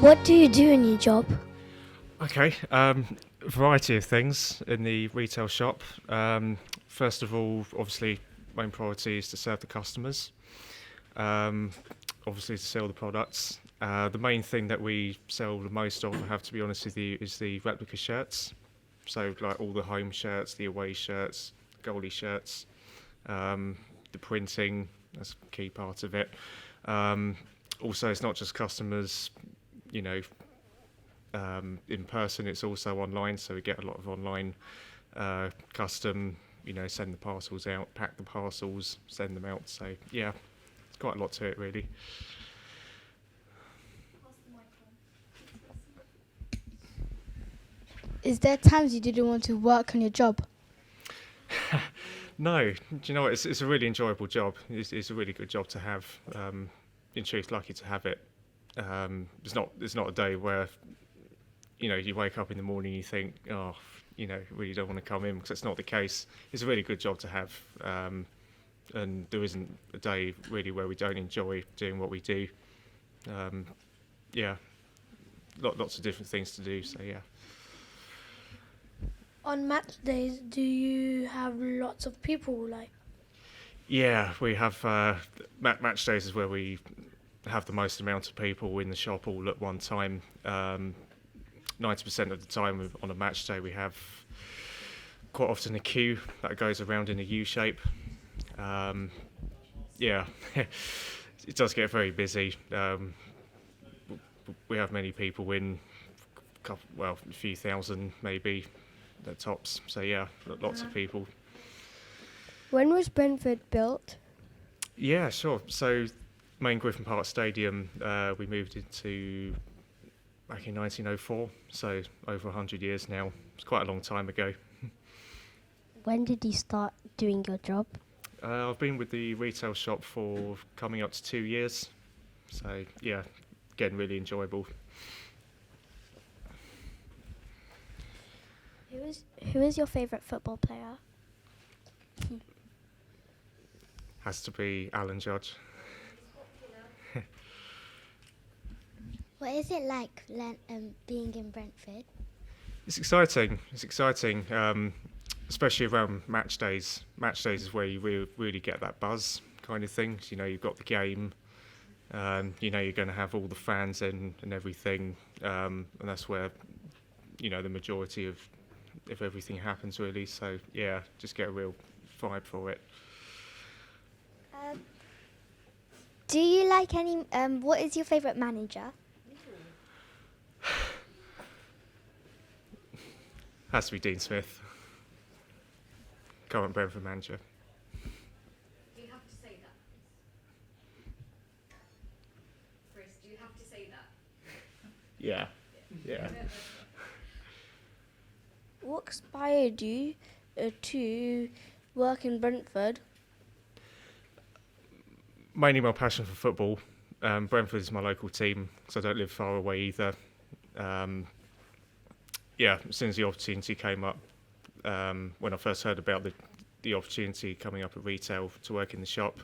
What do you do in your job? Okay, variety of things in the retail shop. First of all, obviously, main priority is to serve the customers. Um, Obviously, to sell the products. The main thing that we sell the most of, I have to be honest with you, is the replica shirts. So, like all the home shirts, the away shirts, goalie shirts, the printing, that's a key part of it. Um, Also, it's not just customers, you know, in person, it's also online, so we get a lot of online custom, send the parcels out, pack the parcels, send them out. So yeah, it's quite a lot to it really. Is there times you didn't want to work on your job? No, do you know what? It's a really enjoyable job. It's a really good job to have. In truth, lucky to have it. There's not a day where you wake up in the morning and you think, oh, really don't want to come in, because that's not the case. It's a really good job to have, and there isn't a day really where we don't enjoy doing what we do. Yeah, lots of different things to do. So yeah. On match days, do you have lots of people like? Yeah, we have match days is where we have the most amount of people in the shop all at one time. 90% of the time on a match day we have quite often a queue that goes around in a U shape. Yeah, it does get very busy. We have many people in, a few thousand maybe at tops. So yeah, lots of people. When was Brentford built? Yeah, sure. So main Griffin Park Stadium, we moved into back in 1904, so over 100 years now. It's quite a long time ago. When did you start doing your job? I've been with the retail shop for coming up to 2 years, so yeah, again, really enjoyable. Who is your favourite football player? Has to be Alan Judge. What is it like being in Brentford? It's exciting. Especially around match days. Match days is where you really get that buzz kind of thing. You've got the game. You're going to have all the fans in and everything, and that's where the majority of everything happens really. So yeah, just get a real vibe for it. Do you like any? What is your favourite manager? Has to be Dean Smith, current Brentford manager. Do you have to say that? Chris, do you have to say that? Yeah. What inspired you to work in Brentford? Mainly my passion for football. Brentford is my local team, so I don't live far away either. As soon as the opportunity came up, when I first heard about the opportunity coming up at retail to work in the shop,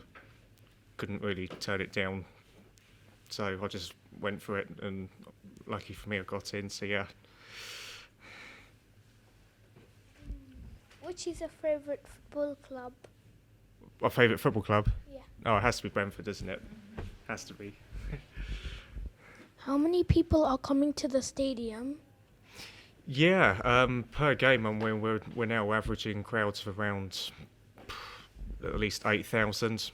couldn't really turn it down. So I just went for it, and lucky for me, I got in. So yeah. Which is your favourite football club? My favourite football club? Yeah. Oh, it has to be Brentford, doesn't it? Has to be. How many people are coming to the stadium? Yeah, per game, and we're now averaging crowds of around at least 8,000.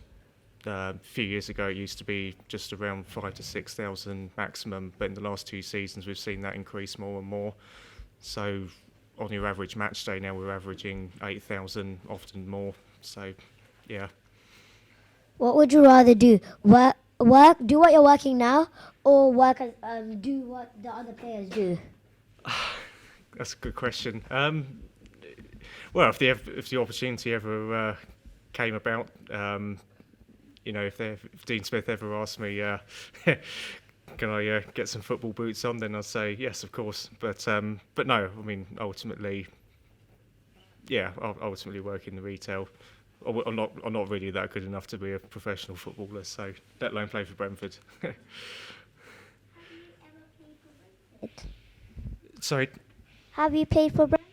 A few years ago, it used to be just around 5,000 to 6,000 maximum, but in the last 2 seasons, we've seen that increase more and more. So, on your average match day now, we're averaging 8,000, often more. So, yeah. What would you rather do? Do what you're working now, or do what the other players do? That's a good question. Well, if the opportunity ever came about, if Dean Smith ever asked me, can I get some football boots on, then I'd say yes, of course. But no, I mean, ultimately work in the retail. I'm not really that good enough to be a professional footballer, so let alone play for Brentford. Have you ever played Sorry. Have you played for Brentford?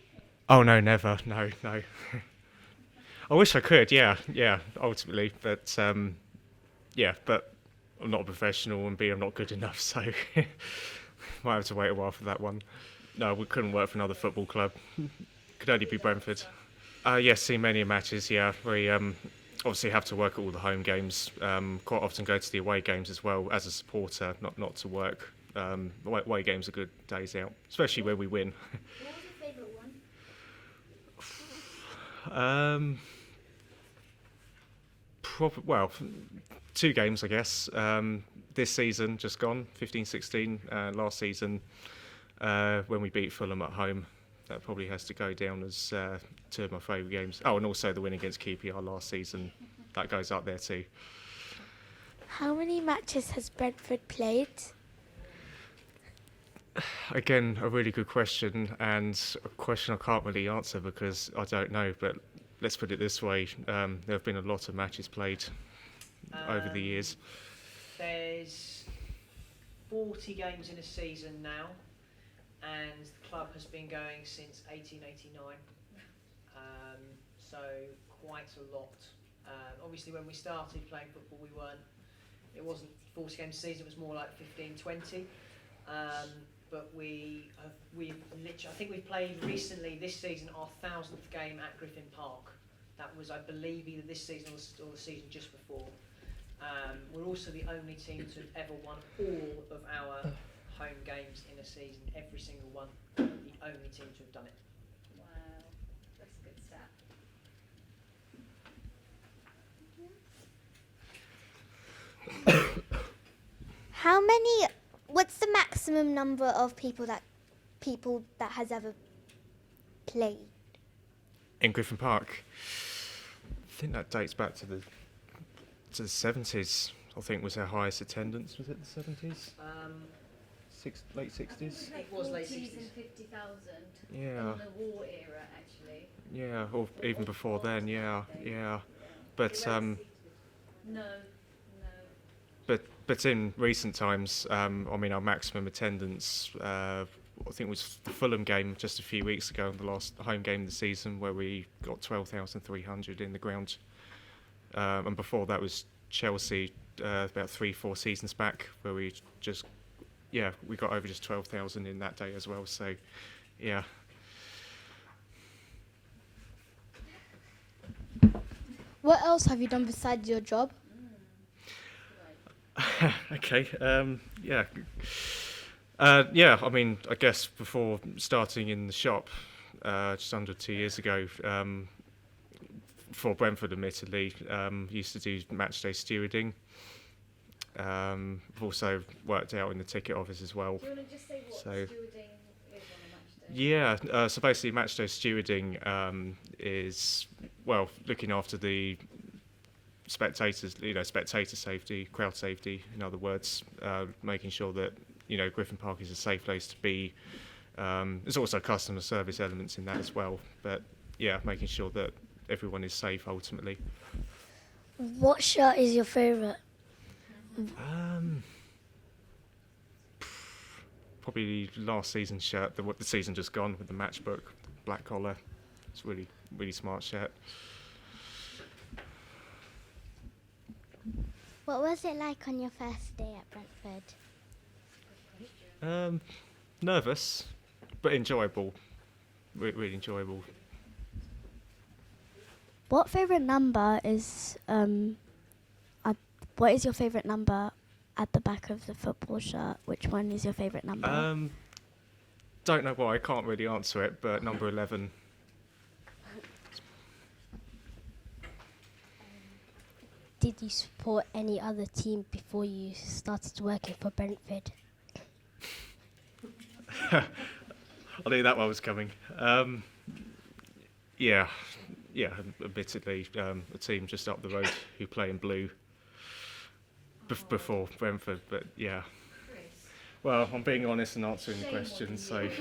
Oh no, never. No. I wish I could. Yeah. Ultimately, but but I'm not a professional, and B, I'm not good enough, so might have to wait a while for that one. No, we couldn't work for another football club. Could only be Brentford. Yes, seen many matches. Yeah, we obviously have to work at all the home games. Quite often go to the away games as well as a supporter, not to work. Away games are good days out, especially when we win. What was your favourite one? Well, 2 games, I guess. This season, just gone, 15-16. Last season, when we beat Fulham at home, that probably has to go down as 2 of my favourite games. Oh, and also the win against QPR last season, that goes up there too. How many matches has Brentford played? Again, a really good question, and a question I can't really answer because I don't know, but let's put it this way, there have been a lot of matches played over the years. There's 40 games in a season now, and the club has been going since 1889, so quite a lot. Obviously when we started playing football it wasn't 40 games a season, it was more like 15, 20. But we've literally, I think we've played recently this season our 1000th game at Griffin Park. That was, I believe, either this season or the season just before. We're also the only team to have ever won all of our home games in a season, every single one. The only team to have done it. Wow, that's a good stat. What's the maximum number of people that has ever played? In Griffin Park, I think that dates back to the 70s. I think was our highest attendance. Was it the 70s? Late 60s. It was late 40s 60s. and 50,000 Yeah. in the war era, actually. Yeah, or even before then. Yeah. But No. But in recent times, I mean, our maximum attendance, I think it was the Fulham game just a few weeks ago, the last home game of the season, where we got 12,300 in the ground. And before that was Chelsea, about 3-4 seasons back, where we got over just 12,000 in that day as well. So, yeah. What else have you done besides your job? Okay. I mean, I guess before starting in the shop, just under 2 years ago, for Brentford, admittedly, used to do matchday stewarding. I've also worked out in the ticket office as well. Do you want to just say what So- stewarding is on a match day? Yeah, so basically matchday stewarding is, well, looking after the spectators, spectator safety, crowd safety, in other words, making sure that, Griffin Park is a safe place to be. There's also customer service elements in that as well, but yeah, making sure that everyone is safe ultimately. What shirt is your favourite? Probably last season's shirt, the season just gone with the matchbook, black collar. It's really, really smart shirt. What was it like on your first day at Brentford? Nervous, but enjoyable. Really enjoyable. What favourite number is what is your favourite number at the back of the football shirt? Which one is your favourite number? Don't know why, I can't really answer it, but number 11. Did you support any other team before you started working for Brentford? I knew that one was coming. Yeah, admittedly, a team just up the road who play in blue before Brentford, but yeah. Chris, Well, I'm being honest and answering the shame on question, so you.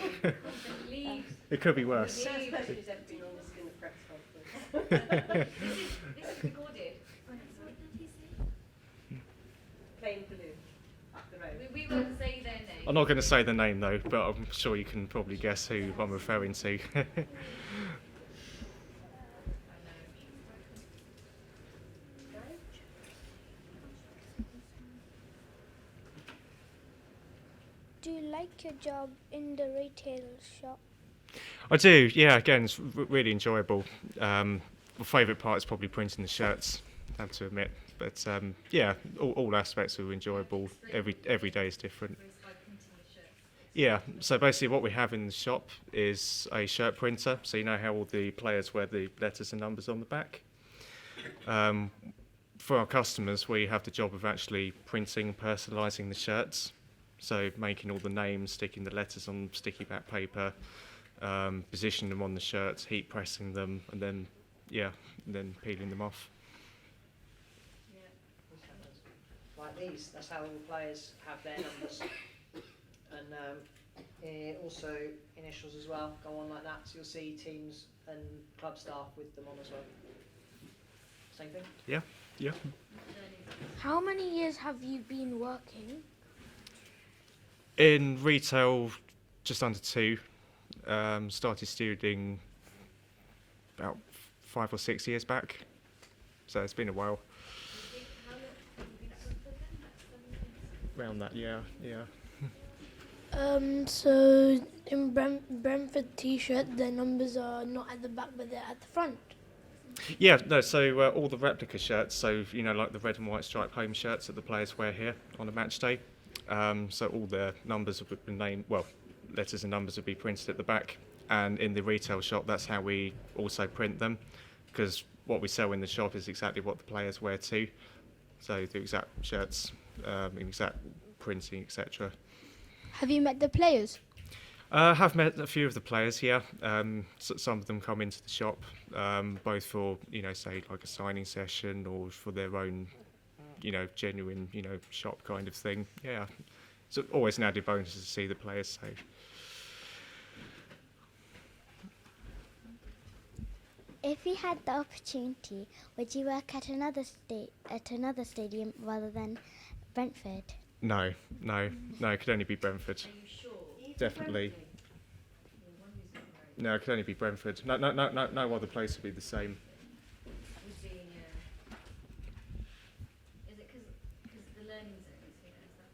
Leave. it could be worse. Leave. This is recorded. Plain blue. We won't say their name. I'm not going to say the name though, but I'm sure you can probably guess who I'm referring to. Do you like your job in the retail shop? I do, yeah. Again, it's really enjoyable. My favourite part is probably printing the shirts, I have to admit. But yeah, all aspects are enjoyable. Every day is different. Yeah, so basically what we have in the shop is a shirt printer. So you know how all the players wear the letters and numbers on the back? For our customers, we have the job of actually printing and personalising the shirts. So making all the names, sticking the letters on sticky back paper, positioning them on the shirts, heat pressing them, and then, then peeling them off. Like these, that's how all the players have their numbers. And also initials as well, go on like that. So you'll see teams and club staff with them on as well. Same thing? Yeah. How many years have you been working? In retail, just under 2. Started studying about 5 or 6 years back. So it's been a while. Around that, yeah. So in Brentford t-shirt, the numbers are not at the back, but they're at the front. Yeah, no, so all the replica shirts, so, you know, like the red and white striped home shirts that the players wear here on a match day. So all the numbers would be named, well, letters and numbers would be printed at the back. And in the retail shop, that's how we also print them, because what we sell in the shop is exactly what the players wear too. So the exact shirts, exact printing, etc. Have you met the players? Have met a few of the players, yeah. Some of them come into the shop, both for, you know, say like a signing session or for their own, you know, genuine, you know, shop kind of thing. Yeah, it's always an added bonus to see the players. So. If you had the opportunity, would you work at another stadium rather than Brentford? No, it could only be Brentford. Are you sure? Definitely. No, it could only be Brentford. No other place would be the same. Would be, is it because the learning zone is here? Is that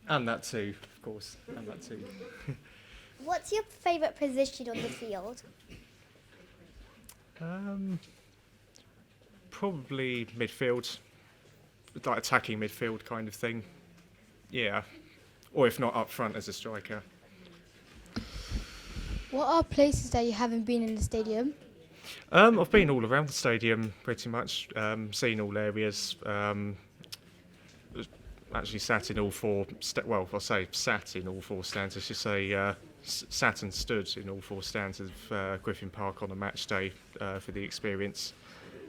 why? And that too, of course. And that too. What's your favourite position on the field? Probably midfield, like attacking midfield kind of thing. Yeah, or if not up front as a striker. What are places that you haven't been in the stadium? I've been all around the stadium pretty much, seen all areas. Actually sat in all 4. I say sat in all 4 stands. I should say sat and stood in all 4 stands of Griffin Park on a match day for the experience.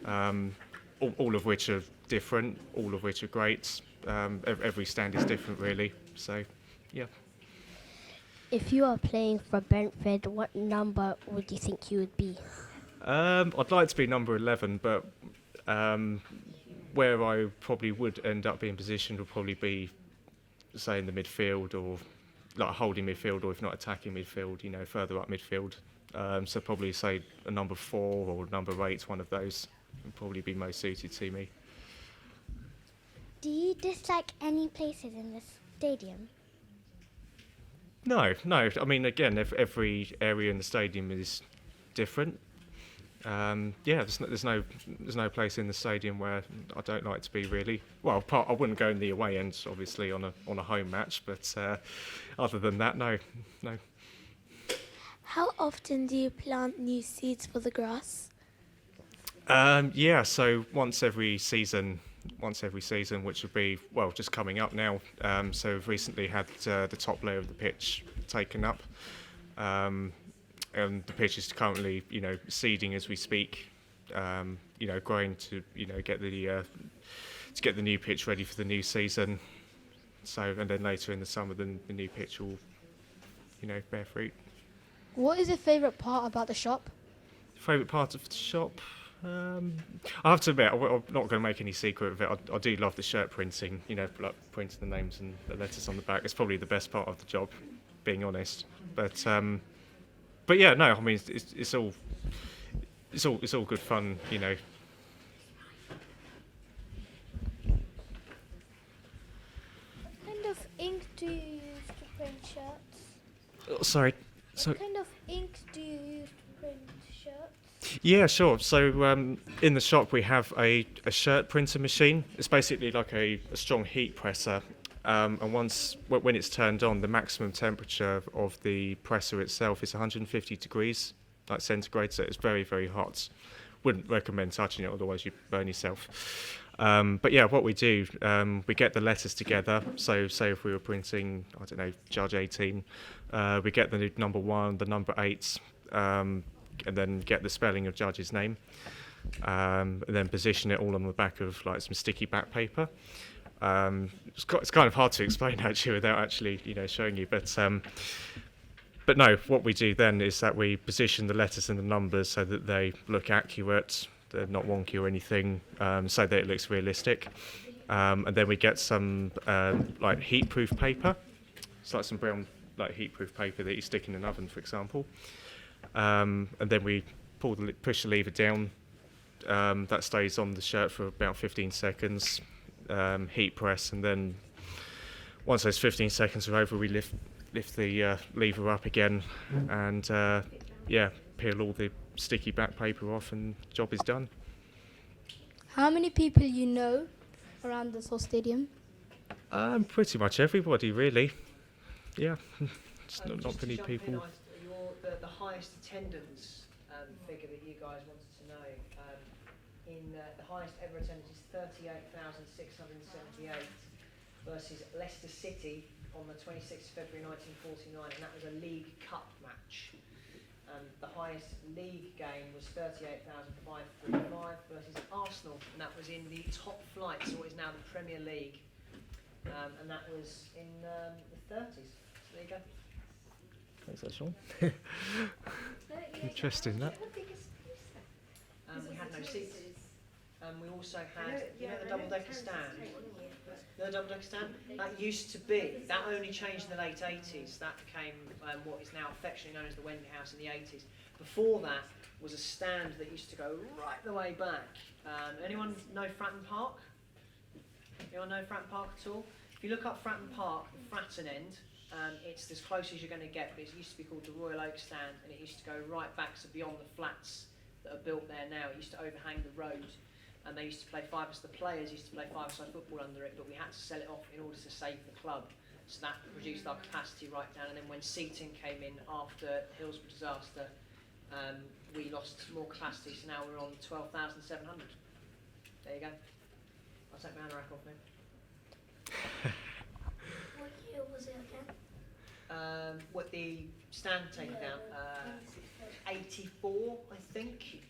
All of which are different, all of which are great. Every stand is different, really. So, yeah. If you are playing for Brentford, what number would you think you would be? I'd like to be number 11, but where I probably would end up being positioned would probably be, say, in the midfield or like holding midfield, or if not attacking midfield, you know, further up midfield. So probably say a number 4 or number 8, one of those would probably be most suited to me. Do you dislike any places in the stadium? No. I mean, again, every area in the stadium is different. There's no place in the stadium where I don't like to be, really. Well, I wouldn't go in the away end, obviously, on a home match, but other than that, no. How often do you plant new seeds for the grass? So once every season, which would be, well, just coming up now. So we've recently had the top layer of the pitch taken up. And the pitch is currently, you know, seeding as we speak. Growing to, you know, get the new pitch ready for the new season. So, and then later in the summer, the new pitch will, you know, bear fruit. What is your favourite part about the shop? Favourite part of the shop? I have to admit, I'm not going to make any secret of it. I do love the shirt printing, like printing the names and the letters on the back. It's probably the best part of the job, being honest. But yeah, no, I mean, it's all good fun, What kind of ink do you use to print shirts? Oh, sorry. What kind of ink do you use to print shirts? Yeah, sure. So in the shop we have a shirt printer machine. It's basically like a strong heat presser. And when it's turned on, the maximum temperature of the presser itself is 150 degrees, like centigrade, so it's very, very hot. Wouldn't recommend touching it, otherwise you burn yourself. But yeah, what we do, we get the letters together. So say if we were printing, I don't know, Judge 18, we get the number 1, the number 8, and then get the spelling of Judge's name, and then position it all on the back of like some sticky back paper. It's kind of hard to explain actually without actually showing you, but no, what we do then is that we position the letters and the numbers so that they look accurate, they're not wonky or anything, so that it looks realistic, and then we get some like heat-proof paper. It's like some brown like heat-proof paper that you stick in an oven, for example, and then we push the lever down. That stays on the shirt for about 15 seconds. Heat press, and then once those 15 seconds are over, we lift the lever up again, and peel all the sticky back paper off, and job is done. How many people you know around this whole stadium? Pretty much everybody, really. Yeah, just not Just to many jump people. in, the highest attendance figure that you guys wanted to know. The highest ever attendance is 38,678 versus Leicester City on the 26th of February 1949, and that was a League Cup match. The highest league game was 38,535 versus Arsenal, and that was in the top flight, so what is now the Premier League, and that was in the 30s. So there you go. Thanks, Sean. Interesting, that. We had no seats. We also had, the double-decker stand? The double-decker stand? That used to be, that only changed in the late 80s. That became what is now affectionately known as the Wembley House in the 80s. Before that was a stand that used to go right the way back. Anyone know Fratton Park? Anyone know Fratton Park at all? If you look up Fratton Park, the Fratton end, it's as close as you're going to get, but it used to be called the Royal Oak Stand, and it used to go right back, so beyond the flats that are built there now. It used to overhang the road, and they used to play the players used to play five-a-side football under it, but we had to sell it off in order to save the club. So that reduced our capacity right down, and then when seating came in after the Hillsborough disaster, we lost more capacity, so now we're on 12,700. There you go. I'll take my anorak off now. What year was it again? What the stand taken down? 84, I think.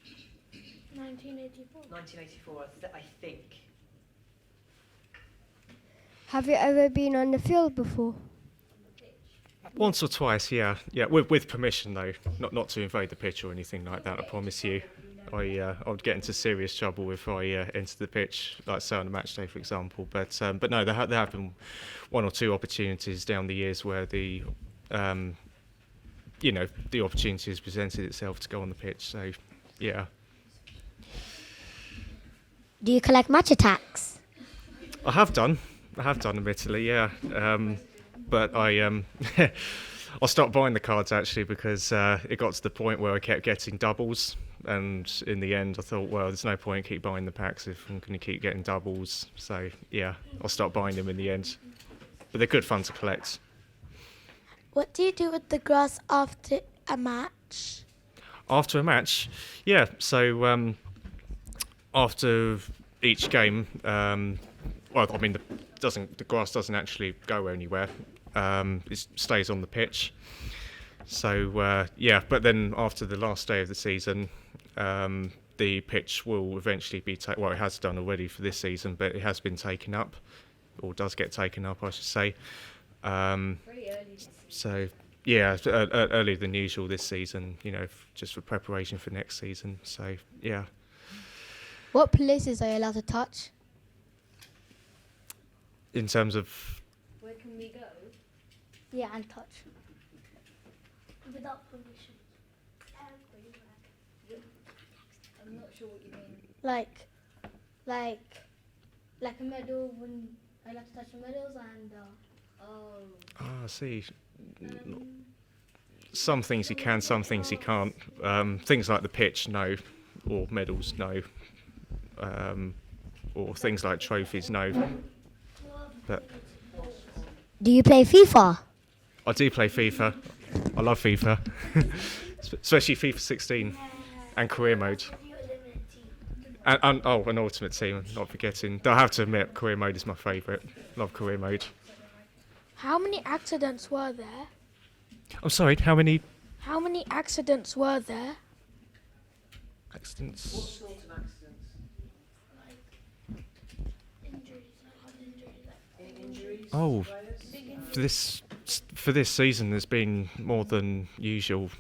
1984. 1984, I think. Have you ever been on the field before? Once or twice, yeah, with permission though, not to invade the pitch or anything like that. I promise you. I would get into serious trouble if I entered the pitch, like say on a match day, for example. But no, there have been one or two opportunities down the years where the opportunity has presented itself to go on the pitch. So, yeah. Do you collect match attacks? I have done, admittedly, yeah. But I stopped buying the cards actually because it got to the point where I kept getting doubles. And in the end, I thought, well, there's no point in keep buying the packs if I'm going to keep getting doubles. So, yeah, I'll stop buying them in the end. But they're good fun to collect. What do you do with the grass after a match? After a match? Yeah, so after each game, the grass doesn't actually go anywhere. It stays on the pitch. So, but then after the last day of the season, the pitch will eventually be it has done already for this season, but it has been taken up, or does get taken up, I should say. So, yeah, earlier than usual this season, just for preparation for next season. So, yeah. What places are you allowed to touch? In terms of, Where can we go? Yeah, and touch. Without permission. I'm not sure what you mean. Like a medal when I like to touch the medals and I see. Some things you can, some things you can't. Things like the pitch, no, or medals, no, or things like trophies, no. But Do you play FIFA? I do play FIFA. I love FIFA, especially FIFA 16 and career mode. And an ultimate team. Not forgetting. I have to admit, career mode is my favourite. Love career mode. How many accidents were there? I'm sorry. How many How many accidents were there? accidents? What sort of accidents? Injuries? Oh, Players? for this season, there's been more than usual,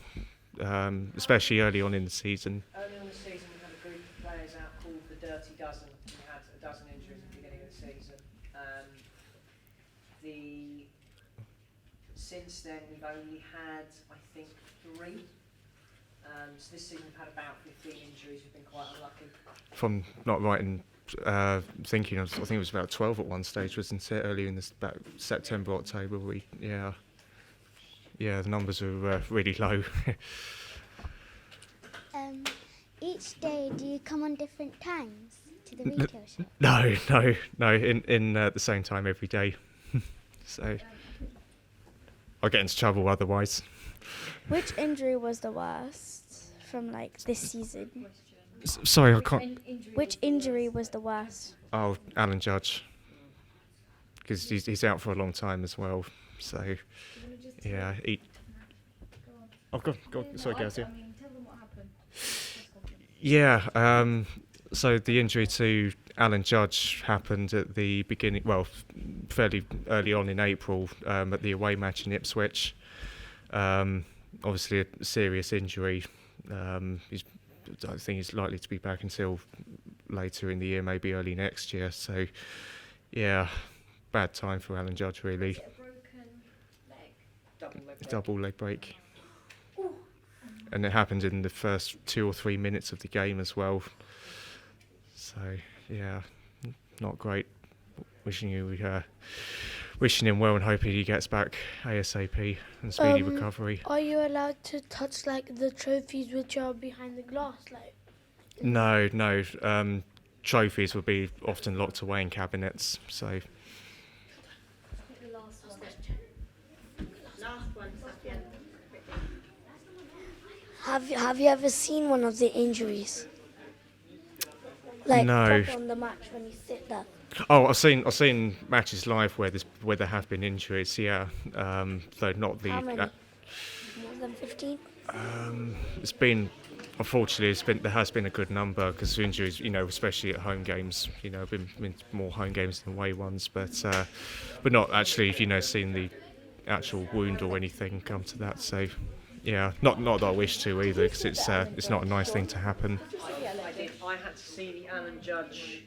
especially early on in the season. Early on in the season, we had a group of players out called the Dirty Dozen. We had a dozen injuries at the beginning of the season. Since then, we've only had, I think, 3. So this season, we've had about 15 injuries. We've been quite unlucky. If I'm not right in thinking, I think it was about 12 at one stage, wasn't it? Earlier in about September, October. The numbers are really low. Each day, do you come on different times to the retail shop? No. In the same time every day. So I'll get into trouble otherwise. Which injury was the worst from like this season? Sorry, I can't. Which injury was the worst? Oh, Alan Judge, because he's out for a long time as well. So yeah, Oh, go. Sorry, guys. Yeah. I mean, tell them what happened. Yeah. So the injury to Alan Judge happened at the beginning, well, fairly early on in April, at the away match in Ipswich. Obviously a serious injury. I don't think he's likely to be back until later in the year, maybe early next year. So, yeah, bad time for Alan Judge, really. Is it a broken leg? Double leg break. Double leg break. And it happened in the first 2 or 3 minutes of the game as well. So, yeah, not great. Wishing him well and hoping he gets back ASAP and speedy recovery. Are you allowed to touch like the trophies which are behind the glass? Like No. Trophies would be often locked away in cabinets. So Have you ever seen one of the injuries? Like No. proper on the match when you sit there. oh, I've seen matches live where there have been injuries. Yeah, though not the. How many? More than 15? It's been, unfortunately, there has been a good number because injuries, especially at home games, been more home games than away ones, but not actually, seen the actual wound or anything come to that. So, yeah, not that I wish to either, because it's not a nice thing to happen. I had to see the Alan Judge.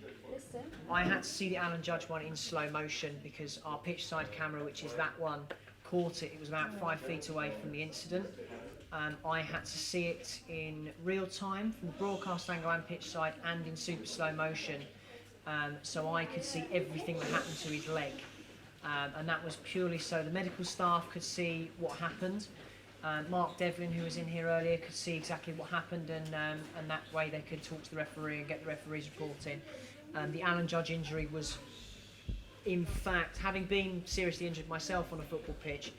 I had to see the Alan Judge one in slow motion because our pitch side camera, which is that one, caught it. It was about 5 feet away from the incident. I had to see it in real time from the broadcast angle and pitch side and in super slow motion, so I could see everything that happened to his leg. And that was purely so the medical staff could see what happened. Mark Devlin, who was in here earlier, could see exactly what happened, and that way they could talk to the referee and get the referee's report in. The Alan Judge injury was, in fact, having been seriously injured myself on a football pitch,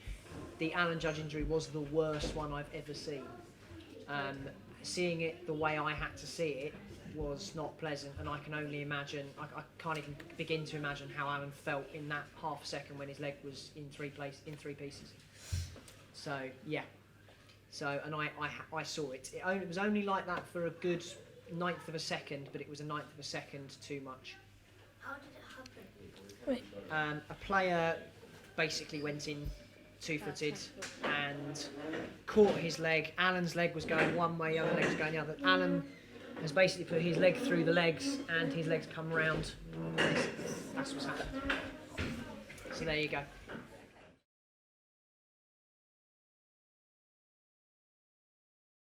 the Alan Judge injury was the worst one I've ever seen. Seeing it the way I had to see it was not pleasant, and I can only imagine, I can't even begin to imagine how Alan felt in that half a second when his leg was in three pieces. So, yeah. So, and I saw it. It was only like that for a good 1/9 of a second, but it was a 1/9 of a second too much. How did it happen? A player basically went in two-footed and caught his leg. Alan's leg was going one way, the other leg was going the other. Alan has basically put his leg through the legs and his legs come round. That's what's happened. So there you go.